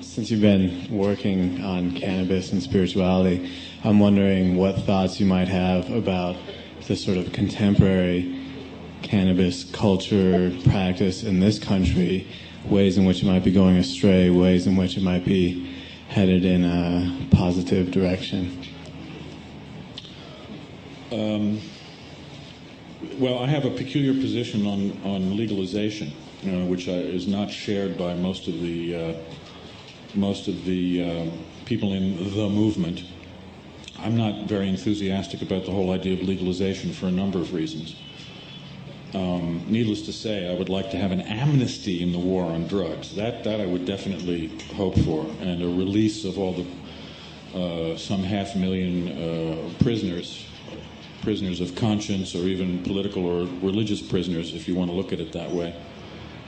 Since you've been working on cannabis and spirituality, I'm wondering what thoughts you might have about the sort of contemporary cannabis culture practice in this country, ways in which it might be going astray, ways in which it might be headed in a positive direction. Well, I have a peculiar position on legalization, which is not shared by most of the people in the movement. I'm not very enthusiastic about the whole idea of legalization for a number of reasons. Needless to say, I would like to have an amnesty in the war on drugs. That I would definitely hope for, and a release of all the some 500,000 prisoners of conscience, or even political or religious prisoners, if you want to look at it that way,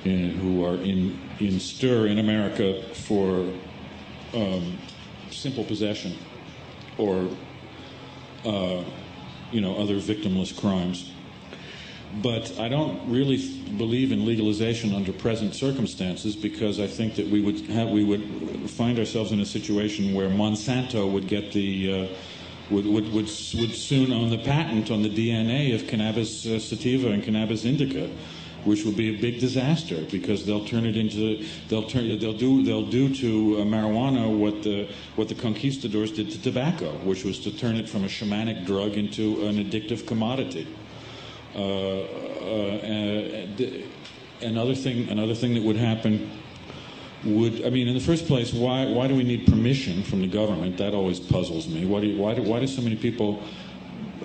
who are in stir in America for simple possession or other victimless crimes. But I don't really believe in legalization under present circumstances, because I think that we would find ourselves in a situation where Monsanto would get the would soon own the patent on the DNA of cannabis sativa and cannabis indica, which would be a big disaster, because they'll do to marijuana what the conquistadors did to tobacco, which was to turn it from a shamanic drug into an addictive commodity. Another thing that would happen in the first place, why do we need permission from the government? That always puzzles me. Why do so many people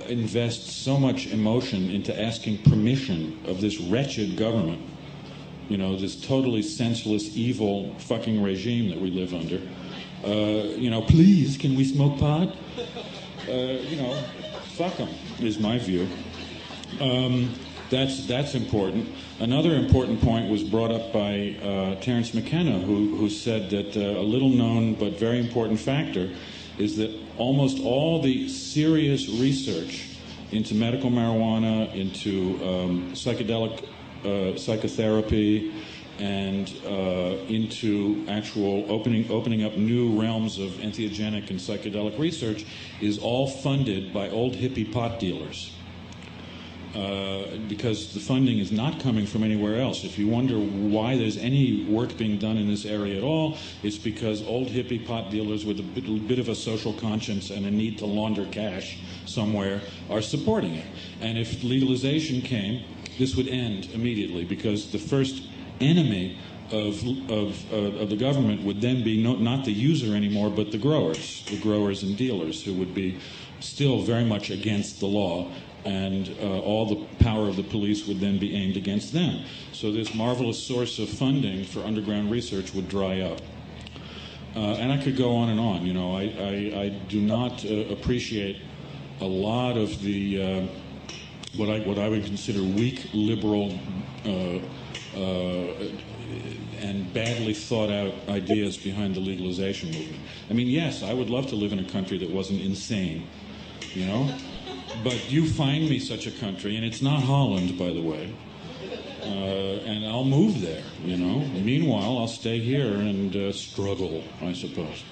invest so much emotion into asking permission of this wretched government? This totally senseless, evil fucking regime that we live under. Please, can we smoke pot? Fuck them, is my view. That's important. Another important point was brought up by Terence McKenna, who said that a little-known but very important factor is that almost all the serious research into medical marijuana, into psychedelic psychotherapy, and into actual opening up new realms of entheogenic and psychedelic research is all funded by old hippie pot dealers. Because the funding is not coming from anywhere else. If you wonder why there's any work being done in this area at all, it's because old hippie pot dealers with a bit of a social conscience and a need to launder cash somewhere are supporting it. And if legalization came, this would end immediately, because the first enemy of the government would then be not the user anymore, but the growers and dealers, who would be still very much against the law. And all the power of the police would then be aimed against them. So this marvelous source of funding for underground research would dry up. And I could go on and on. I do not appreciate a lot of the what I would consider weak liberal and badly thought out ideas behind the legalization movement. Yes, I would love to live in a country that wasn't insane, But you find me such a country, and it's not Holland, by the way, and I'll move there, Meanwhile, I'll stay here and struggle, I suppose.